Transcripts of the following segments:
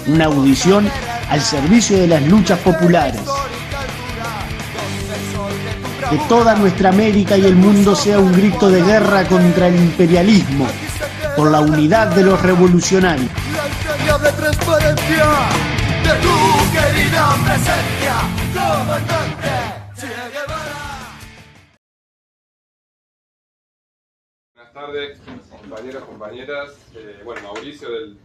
una audición al servicio de las luchas populares. Que toda nuestra América y el mundo sea un grito de guerra contra el imperialismo, por la unidad de los revolucionarios. De transparencia de tu querida presencia, comandante Che Guevara. Buenas tardes, compañeros, compañeras. Bueno, Mauricio del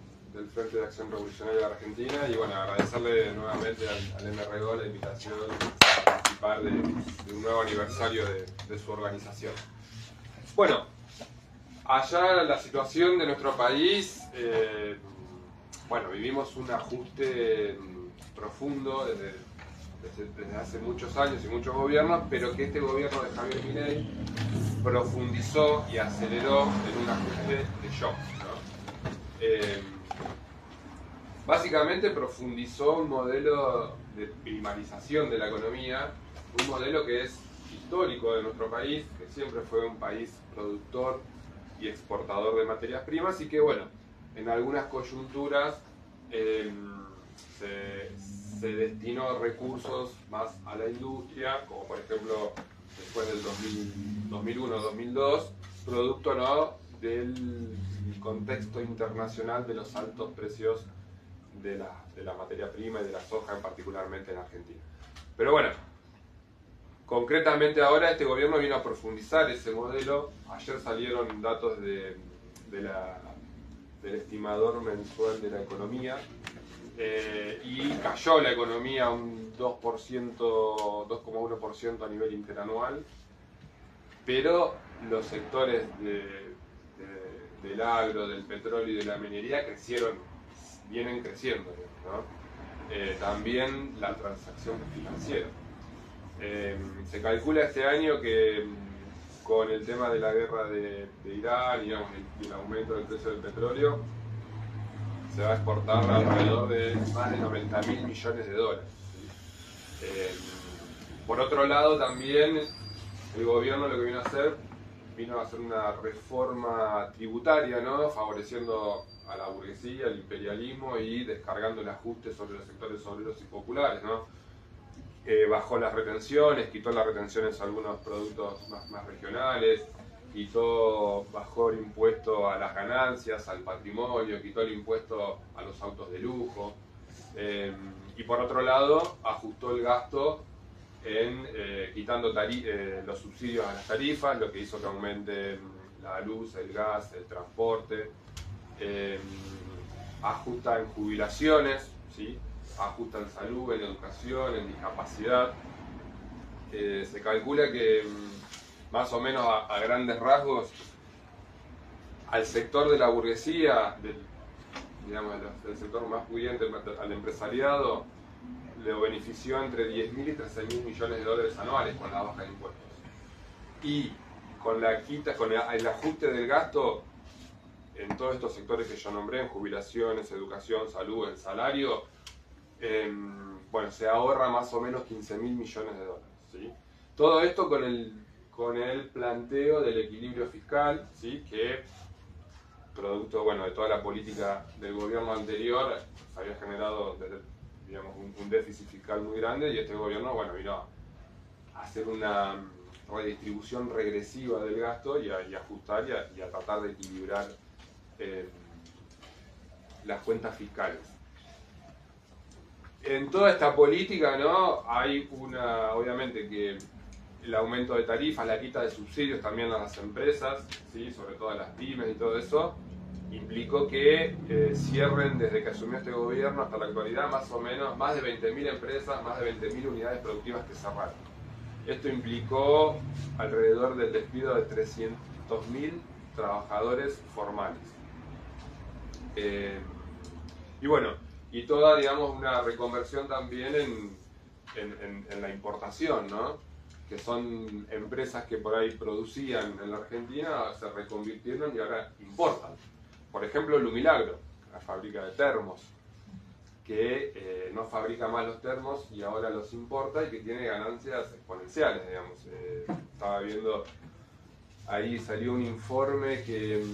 Frente de Acción Revolucionaria de Argentina, y bueno, agradecerle nuevamente al MRGO la invitación a participar de un nuevo aniversario de su organización. Bueno, allá la situación de nuestro país, bueno, vivimos un ajuste profundo desde hace muchos años y muchos gobiernos, pero que este gobierno de Javier Milei profundizó y aceleró en un ajuste de shock, ¿no? Básicamente profundizó un modelo de primarización de la economía, un modelo que es histórico de nuestro país, que siempre fue un país productor y exportador de materias primas, y que bueno, en algunas coyunturas se destinó recursos más a la industria, como por ejemplo después del 2001-2002, producto ¿no? del contexto internacional de los altos precios de la materia prima y de la soja, particularmente en Argentina. Pero bueno, concretamente ahora este gobierno vino a profundizar ese modelo. Ayer salieron datos del estimador mensual de la economía, y cayó la economía un 2,1% a nivel interanual, pero los sectores del agro, del petróleo y de la minería vienen creciendo, ¿no? También la transacción financiera. Se calcula este año que con el tema de la guerra de Irán, digamos, y el aumento del precio del petróleo, se va a exportar alrededor de más de 90.000 millones de dólares. Por otro lado, también el gobierno lo que vino a hacer una reforma tributaria, ¿no? Favoreciendo a la burguesía, al imperialismo, y descargando el ajuste sobre los sectores obreros y populares, ¿no? Bajó las retenciones, quitó las retenciones a algunos productos más regionales, bajó el impuesto a las ganancias, al patrimonio, quitó el impuesto a los autos de lujo, y por otro lado ajustó el gasto quitando los subsidios a las tarifas, lo que hizo que aumente la luz, el gas, el transporte. Ajusta en jubilaciones, ¿sí? Ajusta en salud, en educación, en discapacidad. Se calcula que más o menos a grandes rasgos al sector de la burguesía, del sector más pudiente, al empresariado, le benefició entre 10.000 y 13.000 millones de dólares anuales con la baja de impuestos. Y con el ajuste del gasto en todos estos sectores que yo nombré, en jubilaciones, educación, salud, el salario, bueno, se ahorra más o menos 15.000 millones de dólares, ¿sí? Todo esto con el planteo del equilibrio fiscal, ¿sí? Que producto, bueno, de toda la política del gobierno anterior se había generado un déficit fiscal muy grande, y este gobierno, bueno, vino a hacer una redistribución regresiva del gasto y ajustar y a tratar de equilibrar las cuentas fiscales. En toda esta política, ¿no? Hay obviamente que el aumento de tarifas, la quita de subsidios también a las empresas, ¿sí? Sobre todo a las pymes y todo eso, implicó que cierren desde que asumió este gobierno hasta la actualidad más o menos más de 20.000 empresas, más de 20.000 unidades productivas que cerraron. Esto implicó alrededor del despido de 300.000 trabajadores formales. Y bueno, y toda, digamos, una reconversión también en la importación, ¿no? Que son empresas que por ahí producían en la Argentina, se reconvirtieron y ahora importan. Por ejemplo, Lumilagro, la fábrica de termos, que no fabrica más los termos y ahora los importa, y que tiene ganancias exponenciales, digamos. Estaba viendo, ahí salió un informe que,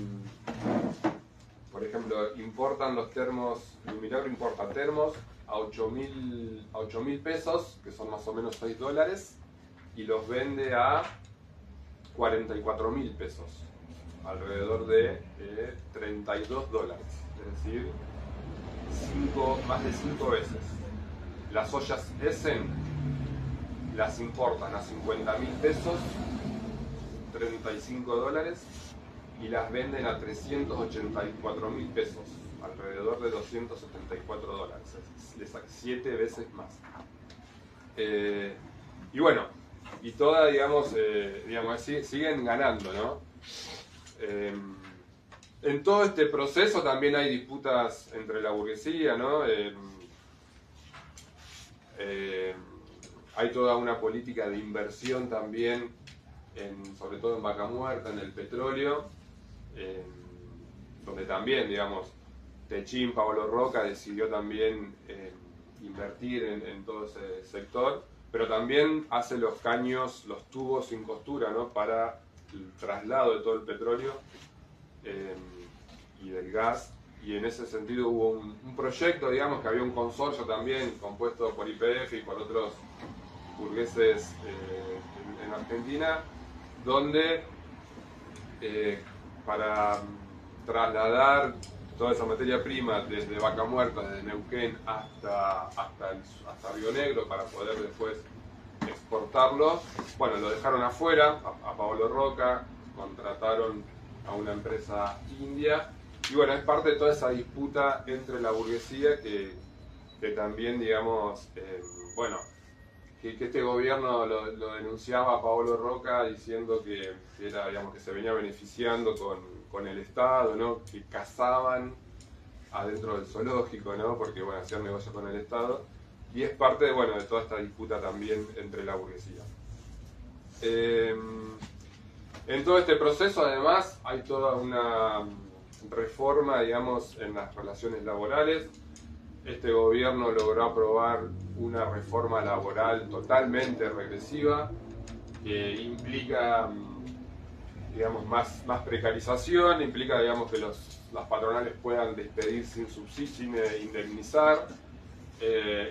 por ejemplo, importan los termos, Lumilagro importa termos a 8.000 pesos, que son más o menos $6, y los vende a 44.000 pesos, alrededor de $32, es decir, más de 5 veces. Las ollas Essen las importan a 50.000 pesos, $35, y las venden a 384.000 pesos, alrededor de $274, es 7 veces más. Y bueno, y todas, digamos, siguen ganando, ¿no? En todo este proceso también hay disputas entre la burguesía, ¿no? Hay toda una política de inversión también, sobre todo en Vaca Muerta, en el petróleo, donde también, digamos, Techín, Pablo Roca decidió también invertir en todo ese sector, pero también hace los caños, los tubos sin costura, ¿no? Para el traslado de todo el petróleo y del gas, y en ese sentido hubo un proyecto, digamos, que había un consorcio también compuesto por YPF y por otros burgueses en Argentina, donde para trasladar toda esa materia prima desde Vaca Muerta, desde Neuquén hasta Río Negro, para poder después exportarlo, bueno, lo dejaron afuera, a Pablo Roca, contrataron a una empresa india, y bueno, es parte de toda esa disputa entre la burguesía que también, digamos, bueno, que este gobierno lo denunciaba a Pablo Roca diciendo que era, digamos, que se venía beneficiando con el Estado, ¿no? Que cazaban adentro del zoológico, ¿no? Porque, bueno, hacían negocio con el Estado, y es parte de, bueno, de toda esta disputa también entre la burguesía. En todo este proceso, además, hay toda una reforma, digamos, en las relaciones laborales. Este gobierno logró aprobar una reforma laboral totalmente regresiva, que implica, digamos, más precarización, implica, digamos, que las patronales puedan despedir sin subsidio, sin indemnizar,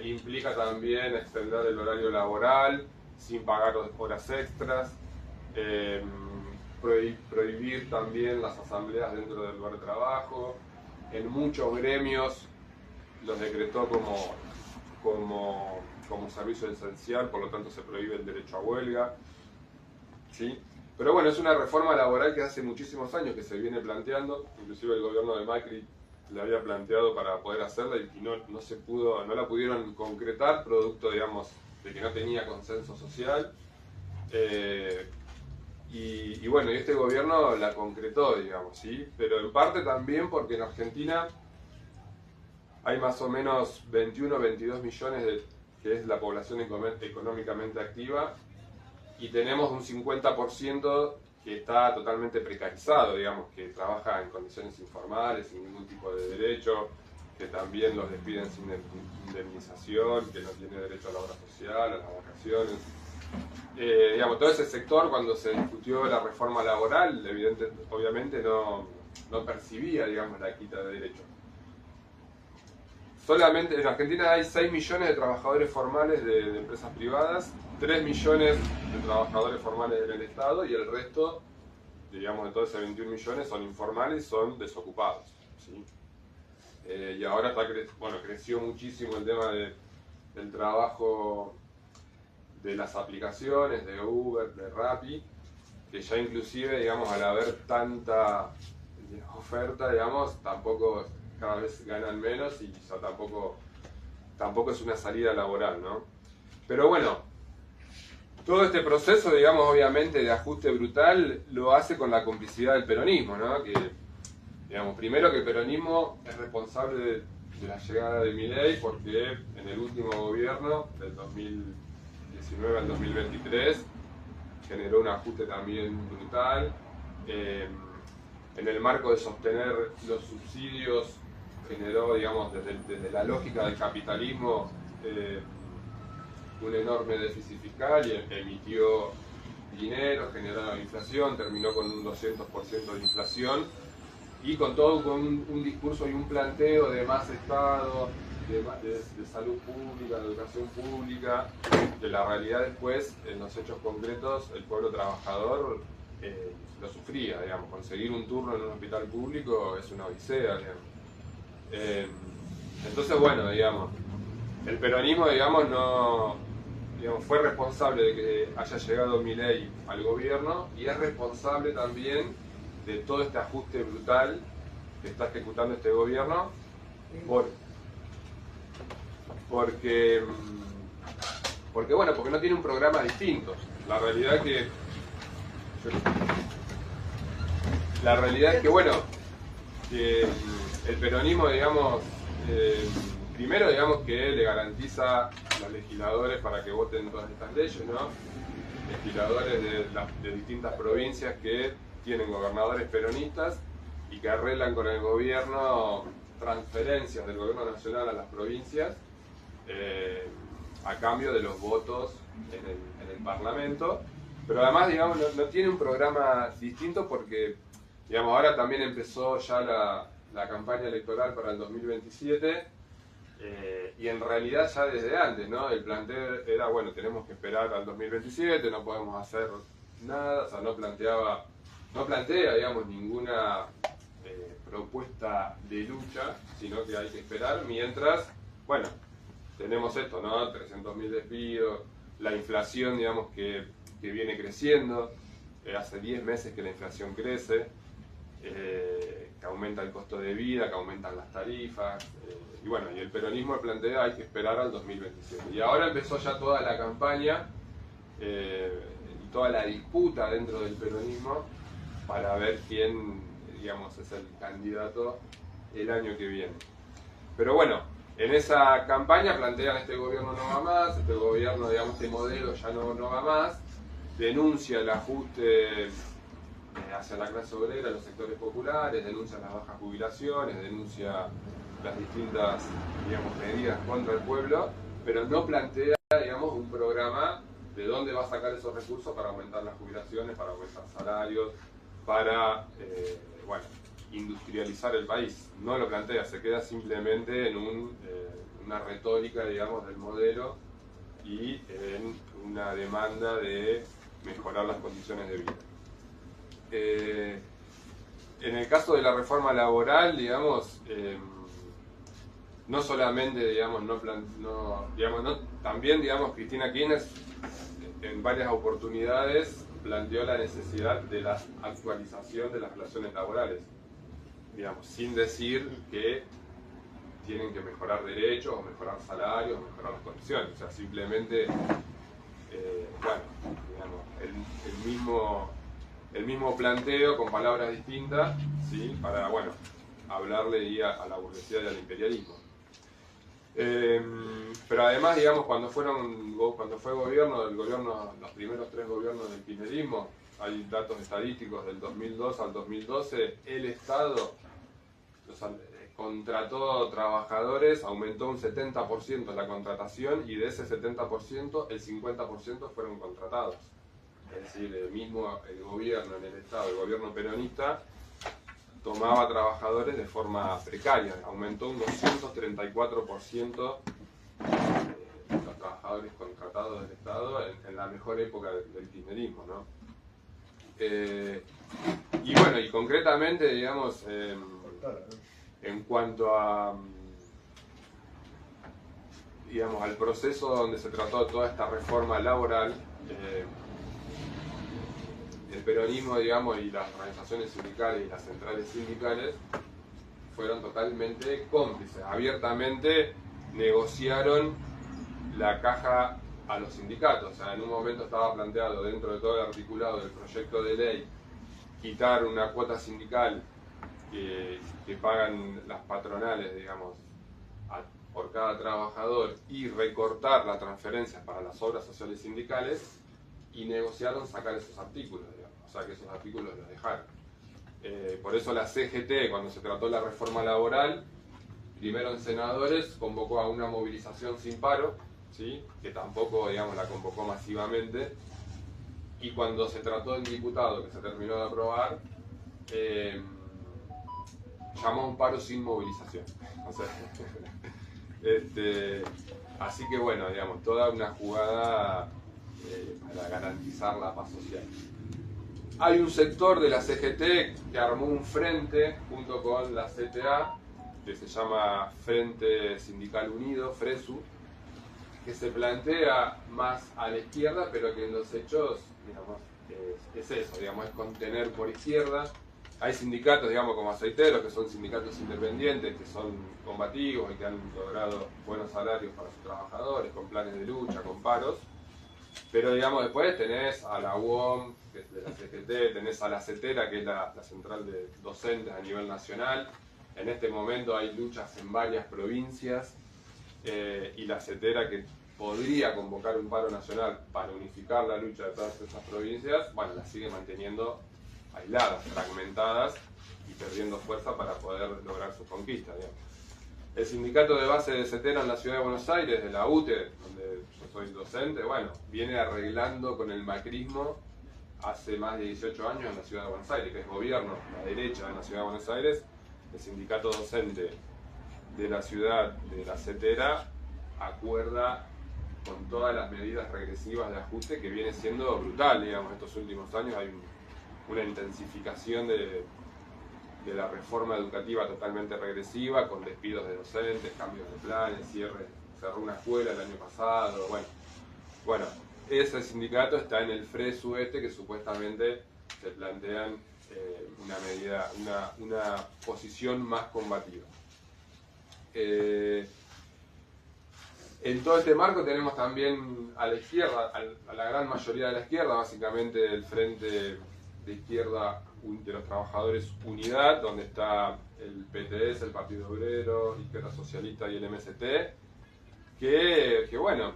implica también extender el horario laboral sin pagar horas extras, prohibir también las asambleas dentro del lugar de trabajo. En muchos gremios los decretó como servicio esencial, por lo tanto se prohíbe el derecho a huelga, ¿sí? Pero bueno, es una reforma laboral que hace muchísimos años que se viene planteando, inclusive el gobierno de Macri la había planteado para poder hacerla y no la pudieron concretar, producto, digamos, de que no tenía consenso social. Y bueno, y este gobierno la concretó, digamos, ¿sí? Pero en parte también porque en Argentina hay más o menos 21 o 22 millones que es la población económicamente activa, y tenemos un 50% que está totalmente precarizado, digamos, que trabaja en condiciones informales, sin ningún tipo de derecho, que también los despiden sin indemnización, que no tiene derecho a la obra social, a las vacaciones. Digamos, todo ese sector, cuando se discutió la reforma laboral, obviamente no percibía, digamos, la quita de derechos. Solamente en Argentina hay 6 millones de trabajadores formales de empresas privadas, 3 millones de trabajadores formales en el Estado, y el resto, digamos, de todos esos 21 millones son informales, son desocupados, ¿sí? Y ahora creció muchísimo el tema del trabajo de las aplicaciones, de Uber, de Rappi, que ya inclusive, digamos, al haber tanta oferta, digamos, tampoco cada vez ganan menos y ya tampoco es una salida laboral, ¿no? Pero bueno, todo este proceso, digamos, obviamente de ajuste brutal lo hace con la complicidad del peronismo, ¿no? Que, digamos, primero que el peronismo es responsable de la llegada de Milei, porque en el último gobierno, del 2019 al 2023, generó un ajuste también brutal. En el marco de sostener los subsidios, generó, digamos, desde la lógica del capitalismo, un enorme déficit fiscal, y emitió dinero, generó inflación, terminó con un 200% de inflación, y con todo con un discurso y un planteo de más Estado, de salud pública, de educación pública. De la realidad después, en los hechos concretos, el pueblo trabajador lo sufría, digamos. Conseguir un turno en un hospital público es una odisea, digamos. Entonces, bueno, digamos, el peronismo, digamos, no, digamos, fue responsable de que haya llegado Milei al gobierno y es responsable también de todo este ajuste brutal que está ejecutando este gobierno porque bueno, porque no tiene un programa distinto. La realidad es que bueno, que el peronismo, digamos, primero, digamos, que le garantiza a los legisladores para que voten todas estas leyes, ¿no? Legisladores de distintas provincias que tienen gobernadores peronistas y que arreglan con el gobierno transferencias del gobierno nacional a las provincias a cambio de los votos en el Parlamento. Pero además, digamos, no tiene un programa distinto porque, digamos, ahora también empezó ya la campaña electoral para el 2027 y en realidad ya desde antes, ¿no? El planteo era, bueno, tenemos que esperar al 2027, no podemos hacer nada, o sea, no plantea, digamos, ninguna propuesta de lucha, sino que hay que esperar mientras, bueno, tenemos esto, ¿no? 300.000 despidos, la inflación, digamos, que viene creciendo, hace 10 meses que la inflación crece, que aumenta el costo de vida, que aumentan las tarifas, y bueno, y el peronismo plantea hay que esperar al 2027. Y ahora empezó ya toda la campaña y toda la disputa dentro del peronismo para ver quién, digamos, es el candidato el año que viene. Pero bueno, en esa campaña plantean este gobierno no va más, este gobierno, digamos, este modelo ya no va más, denuncia el ajuste hacia la clase obrera, los sectores populares, denuncia las bajas jubilaciones, denuncia las distintas, digamos, medidas contra el pueblo, pero no plantea, digamos, un programa de dónde va a sacar esos recursos para aumentar las jubilaciones, para aumentar salarios, para, bueno, industrializar el país. No lo plantea, se queda simplemente en una retórica, digamos, del modelo y en una demanda de mejorar las condiciones de vida. En el caso de la reforma laboral, digamos, no solamente, digamos, también, digamos, Cristina Kirchner en varias oportunidades planteó la necesidad de la actualización de las relaciones laborales, digamos, sin decir que tienen que mejorar derechos, o mejorar salarios, o mejorar las condiciones, o sea, simplemente, bueno, digamos, el mismo planteo con palabras distintas, ¿sí? Para, bueno, hablarle a la burguesía y al imperialismo. Pero además, digamos, cuando fue gobierno, los primeros 3 gobiernos del kirchnerismo, hay datos estadísticos del 2002 al 2012, el Estado contrató trabajador,es aumentó un 70% la contratación y de ese 70% el 50% fueron contratados. Es decir, el gobierno en el Estado, el gobierno peronista, tomaba trabajadores de forma precaria, aumentó un 234% los trabajadores contratados del Estado en la mejor época del kirchnerismo, ¿no? Y bueno, y concretamente, digamos, en cuanto a, digamos, al proceso donde se trató toda esta reforma laboral, el peronismo, digamos, y las organizaciones sindicales y las centrales sindicales fueron totalmente cómplices. Abiertamente negociaron la caja a los sindicatos. O sea, en un momento estaba planteado dentro de todo el articulado del proyecto de ley quitar una cuota sindical que pagan las patronales, digamos, por cada trabajador y recortar las transferencias para las obras sociales sindicales, y negociaron sacar esos artículos, digamos, o sea que esos artículos los dejaron. Por eso la CGT, cuando se trató la reforma laboral, primero en senadores convocó a una movilización sin paro, ¿sí? Que tampoco, digamos, la convocó masivamente, y cuando se trató en diputado, que se terminó de aprobar, llamó a un paro sin movilización. O sea, así que bueno, digamos, toda una jugada para garantizar la paz social. Hay un sector de la CGT que armó un frente junto con la CTA, que se llama Frente Sindical Unido, FRESU, que se plantea más a la izquierda, pero que en los hechos, digamos, es eso, digamos, es contener por izquierda. Hay sindicatos, digamos, como aceiteros, que son sindicatos independientes, que son combativos y que han logrado buenos salarios para sus trabajadores, con planes de lucha, con paros. Pero, digamos, después tenés a la UOM, que es de la CGT, tenés a la CETERA, que es la central de docentes a nivel nacional. En este momento hay luchas en varias provincias, y la CETERA, que podría convocar un paro nacional para unificar la lucha de todas estas provincias, bueno, las sigue manteniendo aisladas, fragmentadas y perdiendo fuerza para poder lograr sus conquistas, digamos. El sindicato de base de CETERA en la ciudad de Buenos Aires, de la UTE, donde yo soy docente, bueno, viene arreglando con el macrismo hace más de 18 años en la ciudad de Buenos Aires, que es gobierno, la derecha en la ciudad de Buenos Aires. El sindicato docente de la ciudad de la CETERA acuerda con todas las medidas regresivas de ajuste, que viene siendo brutal, digamos, estos últimos años. Hay una intensificación de la reforma educativa totalmente regresiva, con despidos de docentes, cambios de planes, cerró una escuela el año pasado, bueno, ese sindicato está en el FRESU que supuestamente se plantean una posición más combativa. En todo este marco tenemos también a la izquierda, a la gran mayoría de la izquierda, básicamente el Frente de Izquierda de los Trabajadores Unidad, donde está el PTS, el Partido Obrero, Izquierda Socialista y el MST, que bueno,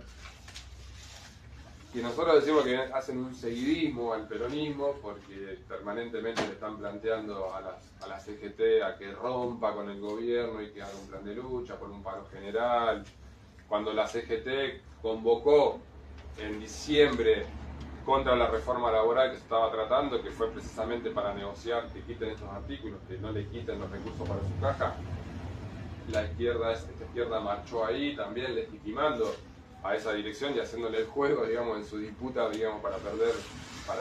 que nosotros decimos que hacen un seguidismo al peronismo, porque permanentemente le están planteando a la CGT a que rompa con el gobierno y que haga un plan de lucha por un paro general. Cuando la CGT convocó en diciembre contra la reforma laboral que se estaba tratando, que fue precisamente para negociar que quiten estos artículos, que no le quiten los recursos para su caja, esta izquierda marchó ahí también legitimando a esa dirección y haciéndole el juego, digamos, en su disputa, digamos, para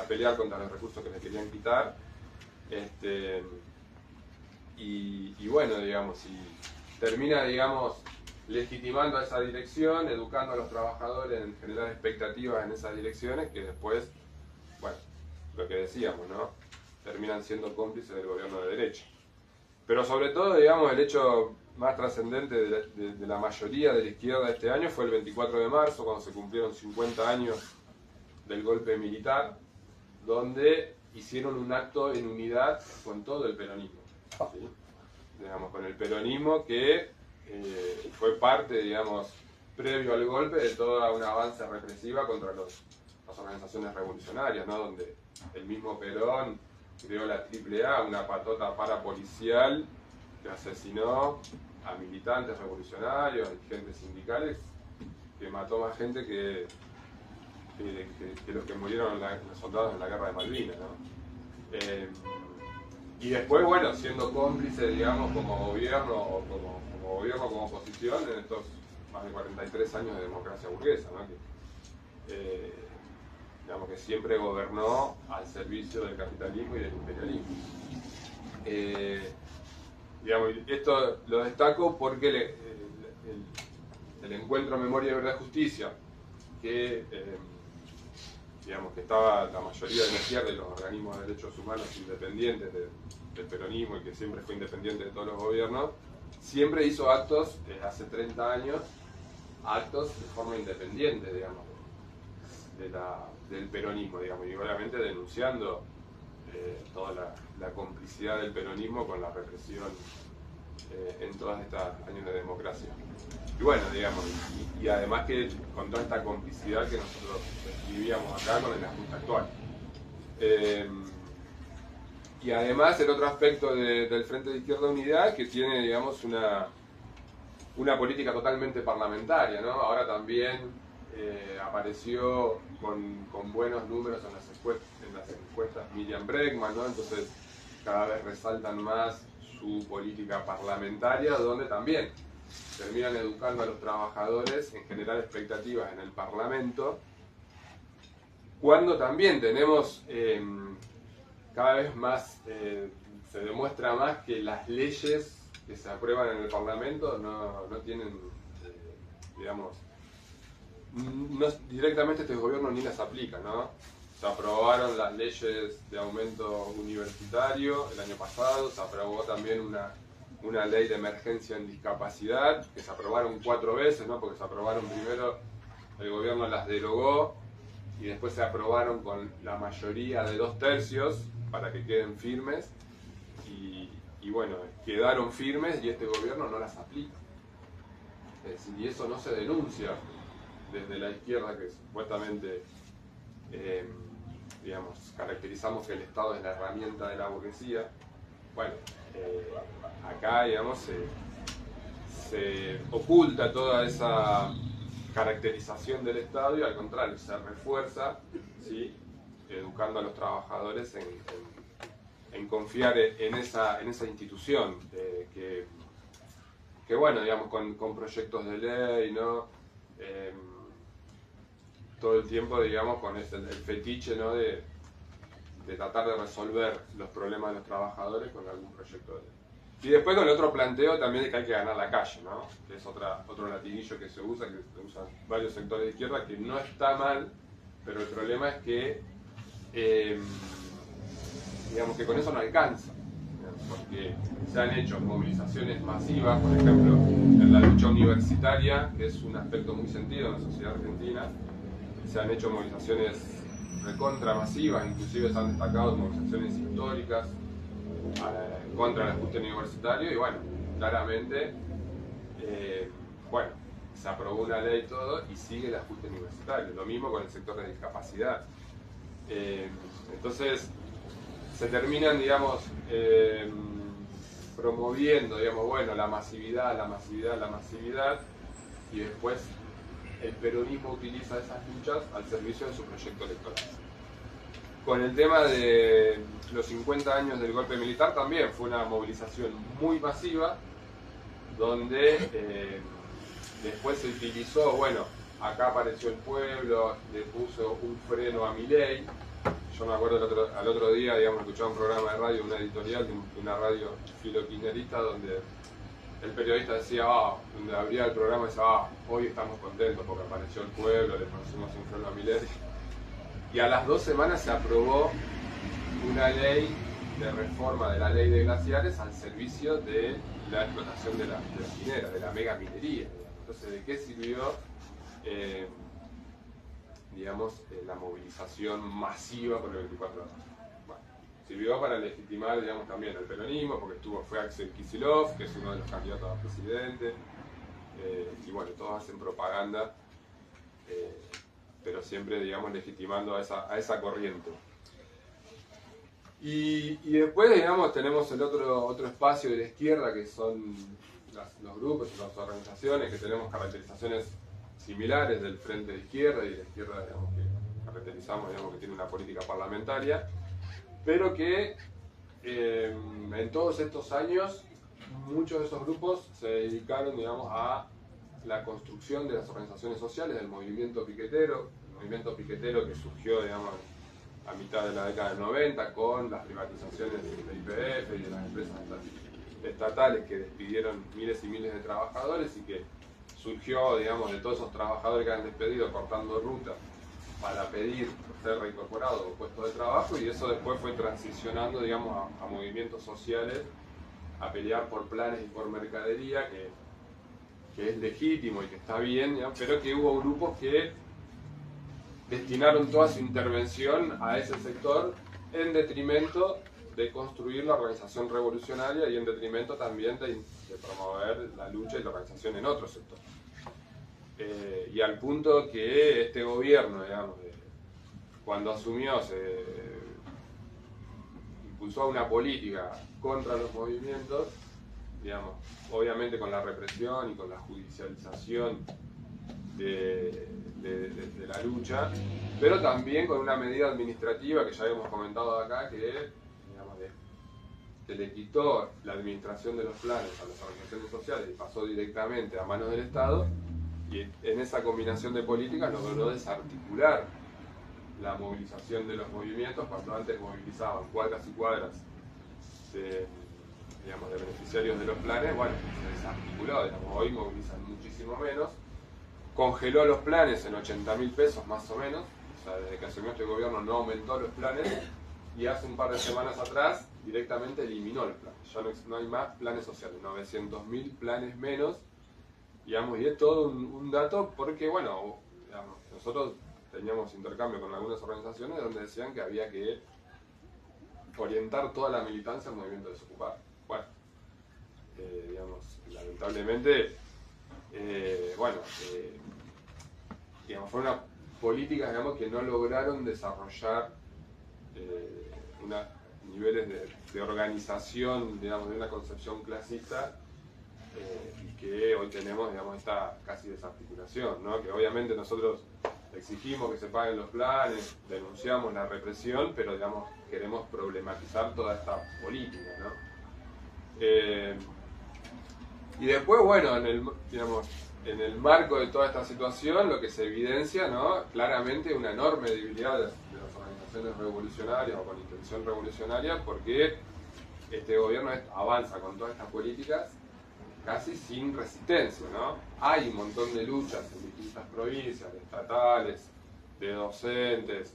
pelear contra los recursos que le querían quitar. Y bueno, digamos, y termina, digamos, legitimando a esa dirección, educando a los trabajadores en generar expectativas en esas direcciones, que después, bueno, lo que decíamos, ¿no? Terminan siendo cómplices del gobierno de derecha. Pero sobre todo, digamos, el hecho más trascendente de la mayoría de la izquierda de este año fue el 24 de marzo, cuando se cumplieron 50 años del golpe militar, donde hicieron un acto en unidad con todo el peronismo, ¿sí? Digamos, con el peronismo que fue parte, digamos, previo al golpe de toda una avance represiva contra las organizaciones revolucionarias, ¿no? Donde el mismo Perón creó la AAA, una patota parapolicial que asesinó a militantes revolucionarios, dirigentes sindicales, que mató más gente que los que murieron los soldados en la guerra de Malvinas, ¿no? Y después, bueno, siendo cómplice, digamos, como gobierno o como oposición en estos más de 43 años de democracia burguesa, ¿no? Digamos que siempre gobernó al servicio del capitalismo y del imperialismo. Digamos, esto lo destaco porque el encuentro Memoria, Verdad y Justicia, que digamos que estaba la mayoría de la izquierda y los organismos de derechos humanos independientes del peronismo, y que siempre fue independiente de todos los gobiernos, siempre hizo actos, hace 30 años, actos de forma independiente, digamos, del peronismo, digamos, y obviamente denunciando toda la complicidad del peronismo con la represión en todos estos años de democracia. Y bueno, digamos, y además que con toda esta complicidad que nosotros vivíamos acá con el ajuste actual. Y además el otro aspecto del Frente de Izquierda Unidad, que tiene, digamos, una política totalmente parlamentaria, ¿no? Ahora también apareció con buenos números en las encuestas Miriam Bregman, ¿no? Entonces cada vez resaltan más su política parlamentaria, donde también terminan educando a los trabajadores en generar expectativas en el Parlamento, cuando también tenemos cada vez más, se demuestra más que las leyes que se aprueban en el Parlamento no tienen, digamos, directamente este gobierno ni las aplica, ¿no? Se aprobaron las leyes de aumento universitario el año pasado, se aprobó también una ley de emergencia en discapacidad, que se aprobaron 4 veces, ¿no? Porque se aprobaron primero, el gobierno las derogó, y después se aprobaron con la mayoría de 2/3 para que queden firmes, y bueno, quedaron firmes y este gobierno no las aplica. Es decir, y eso no se denuncia desde la izquierda, que supuestamente digamos, caracterizamos que el Estado es la herramienta de la burguesía. Bueno, acá, digamos, se oculta toda esa caracterización del Estado y al contrario, se refuerza, ¿sí?, educando a los trabajadores en confiar en esa institución, que bueno, digamos, con proyectos de ley, ¿no? Todo el tiempo, digamos, con el fetiche, ¿no?, de tratar de resolver los problemas de los trabajadores con algún proyecto de ley. Y después con el otro planteo también de que hay que ganar la calle, ¿no?, que es otro latinillo que se usa, que se usan varios sectores de izquierda, que no está mal, pero el problema es que, digamos, que con eso no alcanza, porque se han hecho movilizaciones masivas, por ejemplo, en la lucha universitaria, que es un aspecto muy sentido en la sociedad argentina. Se han hecho movilizaciones recontra masivas, inclusive se han destacado movilizaciones históricas contra el ajuste universitario, y bueno, claramente, bueno, se aprobó una ley y todo, y sigue el ajuste universitario. Lo mismo con el sector de discapacidad. Entonces, se terminan, digamos, promoviendo, digamos, bueno, la masividad, y después el peronismo utiliza esas luchas al servicio de su proyecto electoral. Con el tema de los 50 años del golpe militar también fue una movilización muy masiva, donde después se utilizó, bueno, acá apareció el pueblo, le puso un freno a Milei. Yo me acuerdo al otro día, digamos, escuchaba un programa de radio, una editorial de una radio filokirchnerista, donde el periodista decía, donde abría el programa, decía, hoy estamos contentos porque apareció el pueblo, le pusimos un freno a Milei. Y a las 2 semanas se aprobó una ley de reforma de la ley de glaciares al servicio de la explotación de las mineras, de la mega minería. Entonces, ¿de qué sirvió, digamos, la movilización masiva por el 24 de marzo? Bueno, sirvió para legitimar, digamos, también el peronismo, porque fue Axel Kicillof, que es uno de los candidatos a presidente, y bueno, todos hacen propaganda, pero siempre, digamos, legitimando a esa corriente. Y después, digamos, tenemos el otro espacio de la izquierda, que son los grupos y las organizaciones, que tenemos caracterizaciones similares del frente de izquierda y de la izquierda, digamos, que caracterizamos, digamos, que tiene una política parlamentaria, pero que en todos estos años muchos de esos grupos se dedicaron, digamos, a la construcción de las organizaciones sociales, del movimiento piquetero, que surgió, digamos, a mitad de la década del 90 con las privatizaciones de YPF y de las empresas estatales que despidieron miles y miles de trabajadores, y que surgió, digamos, de todos esos trabajadores que han despedido cortando ruta para pedir ser reincorporados o puestos de trabajo, y eso después fue transicionando, digamos, a movimientos sociales, a pelear por planes y por mercadería, que es legítimo y que está bien, ¿no? Pero que hubo grupos que destinaron toda su intervención a ese sector en detrimento de construir la organización revolucionaria y en detrimento también de promover la lucha y la organización en otros sectores. Y al punto que este gobierno, digamos, cuando asumió, se impulsó una política contra los movimientos, digamos, obviamente con la represión y con la judicialización de la lucha, pero también con una medida administrativa que ya habíamos comentado acá, que, digamos, se le quitó la administración de los planes a las organizaciones sociales y pasó directamente a manos del Estado, y en esa combinación de políticas logró desarticular la movilización de los movimientos, cuando antes movilizaban cuadras y cuadras de, digamos, de beneficiarios de los planes. Bueno, se desarticuló, digamos, hoy movilizan muchísimo menos, congeló los planes en 80.000 pesos más o menos, o sea, desde que asumió este gobierno no aumentó los planes, y hace un par de semanas atrás directamente eliminó los planes, ya no hay más planes sociales, 900.000 planes menos, digamos, y es todo un dato porque, bueno, digamos, nosotros teníamos intercambio con algunas organizaciones donde decían que había que orientar toda la militancia al movimiento desocupado. Bueno, digamos, lamentablemente, digamos, fueron unas políticas, digamos, que no lograron desarrollar niveles de organización, digamos, de una concepción clasista, y que hoy tenemos, digamos, esta casi desarticulación, ¿no? Que obviamente nosotros exigimos que se paguen los planes, denunciamos la represión, pero, digamos, queremos problematizar toda esta política, ¿no? Y después, bueno, en el marco de toda esta situación, lo que se evidencia, ¿no? Claramente una enorme debilidad de las organizaciones revolucionarias o con intención revolucionaria, porque este gobierno avanza con todas estas políticas casi sin resistencia, ¿no? Hay un montón de luchas en distintas provincias, de estatales, de docentes,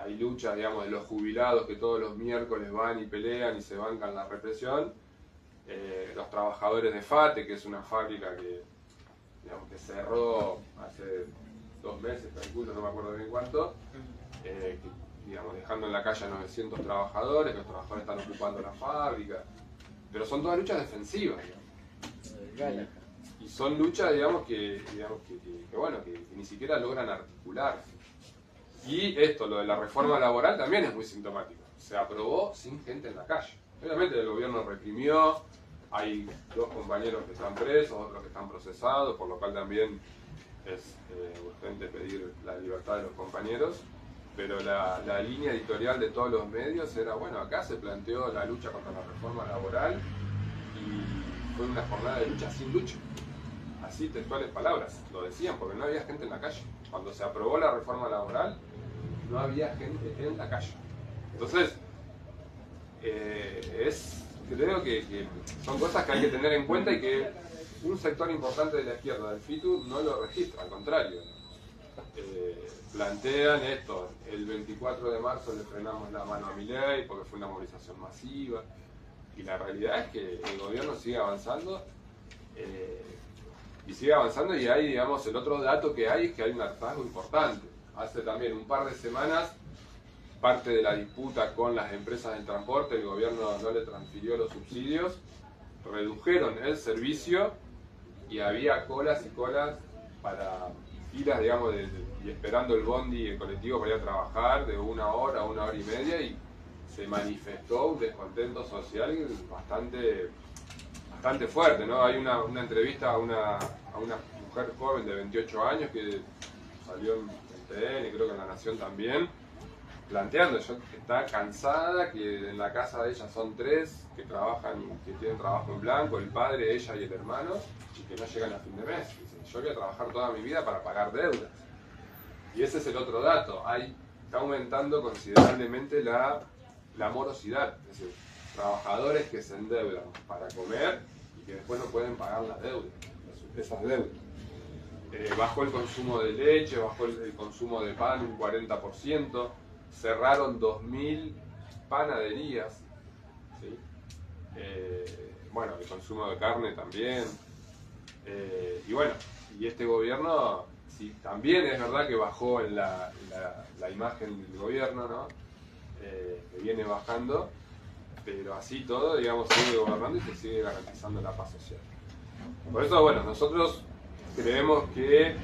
hay luchas, digamos, de los jubilados que todos los miércoles van y pelean y se bancan la represión, los trabajadores de FATE, que es una fábrica que, digamos, que cerró hace 2 meses, calculo, no me acuerdo bien cuánto, digamos, dejando en la calle a 900 trabajadores, que los trabajadores están ocupando la fábrica, pero son todas luchas defensivas, digamos. Y son luchas, digamos, que ni siquiera logran articularse. Y esto, lo de la reforma laboral, también es muy sintomático. Se aprobó sin gente en la calle. Obviamente el gobierno reprimió, hay 2 compañeros que están presos, otros que están procesados, por lo cual también es urgente pedir la libertad de los compañeros. Pero la línea editorial de todos los medios era, bueno, acá se planteó la lucha contra la reforma laboral y fue una jornada de lucha sin lucha. Así, textuales palabras, lo decían, porque no había gente en la calle. Cuando se aprobó la reforma laboral, no había gente en la calle. Entonces, creo que son cosas que hay que tener en cuenta y que un sector importante de la izquierda del FITU no lo registra, al contrario. Plantean esto, el 24 de marzo le frenamos la mano a Milei porque fue una movilización masiva, y la realidad es que el gobierno sigue avanzando, y hay, digamos, el otro dato que hay es que hay un hartazgo importante. Hace también un par de semanas, parte de la disputa con las empresas del transporte, el gobierno no le transfirió los subsidios, redujeron el servicio y había colas y colas para filas, digamos, y esperando el bondi y el colectivo para ir a trabajar de 1 hora a 1 hora y media, y se manifestó un descontento social bastante fuerte, ¿no? Hay una entrevista a una mujer joven de 28 años que salió en TN, creo que en La Nación también, planteando que está cansada, que en la casa de ella son 3 que tienen trabajo en blanco, el padre, ella y el hermano, y que no llegan a fin de mes. Dicen, yo voy a trabajar toda mi vida para pagar deudas. Y ese es el otro dato, está aumentando considerablemente la morosidad, es decir, trabajadores que se endeudan para comer y que después no pueden pagar las deudas, esas deudas. Bajó el consumo de leche, bajó el consumo de pan un 40%, cerraron 2.000 panaderías, ¿sí? Bueno, el consumo de carne también, y bueno, y este gobierno, sí, también es verdad que bajó en la imagen del gobierno, ¿no? Que viene bajando, pero así todo, digamos, sigue gobernando y se sigue garantizando la paz social. Por eso, bueno, nosotros creemos que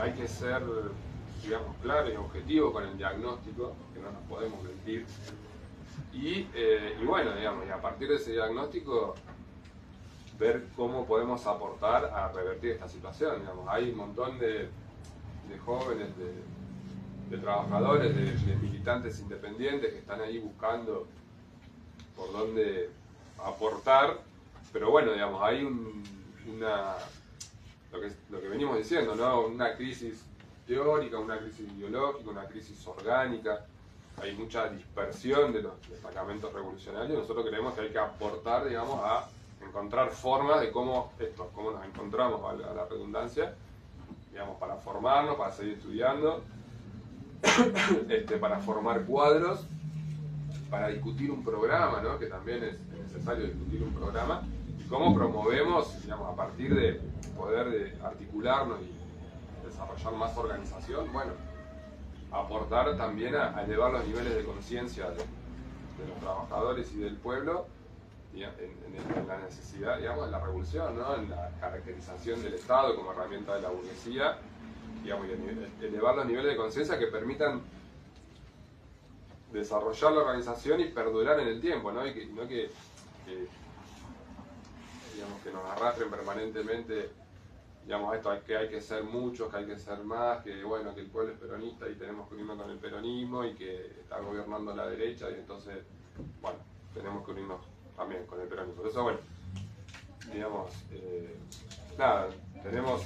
hay que ser, digamos, claros y objetivos con el diagnóstico, que no nos podemos mentir, y bueno, digamos, y a partir de ese diagnóstico ver cómo podemos aportar a revertir esta situación. Digamos, hay un montón de jóvenes, de trabajadores, de militantes independientes que están ahí buscando dónde aportar, pero bueno, digamos, hay lo que venimos diciendo, ¿no? Una crisis teórica, una crisis ideológica, una crisis orgánica. Hay mucha dispersión de los destacamentos revolucionarios. Nosotros creemos que hay que aportar, digamos, a encontrar formas de cómo nos encontramos, a la redundancia, digamos, para formarnos, para seguir estudiando, para formar cuadros, para discutir un programa, ¿no? Que también es necesario discutir un programa, y cómo promovemos, digamos, a partir de poder articularnos y desarrollar más organización, bueno, aportar también a elevar los niveles de conciencia de los trabajadores y del pueblo en la necesidad, digamos, de la revolución, ¿no? En la caracterización del Estado como herramienta de la burguesía, digamos, y elevar los niveles de conciencia que permitan desarrollar la organización y perdurar en el tiempo, ¿no? Y no que digamos, que nos arrastren permanentemente, digamos, esto que hay que ser muchos, que hay que ser más, que bueno, que el pueblo es peronista y tenemos que unirnos con el peronismo y que está gobernando la derecha y entonces, bueno, tenemos que unirnos también con el peronismo. Por eso, bueno, digamos, nada, tenemos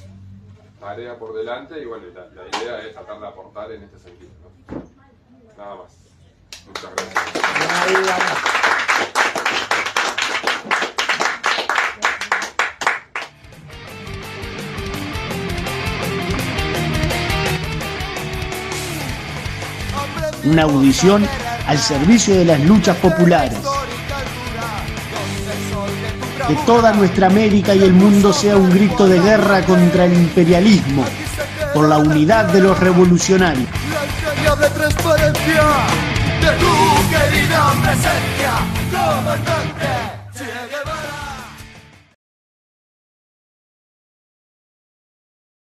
tarea por delante y bueno, la idea es tratar de aportar en este sentido, ¿no? Nada más. Muchas gracias. Una audición al servicio de las luchas populares. Que toda nuestra América y el mundo sea un grito de guerra contra el imperialismo, por la unidad de los revolucionarios. La entrañable transparencia de tu querida presencia.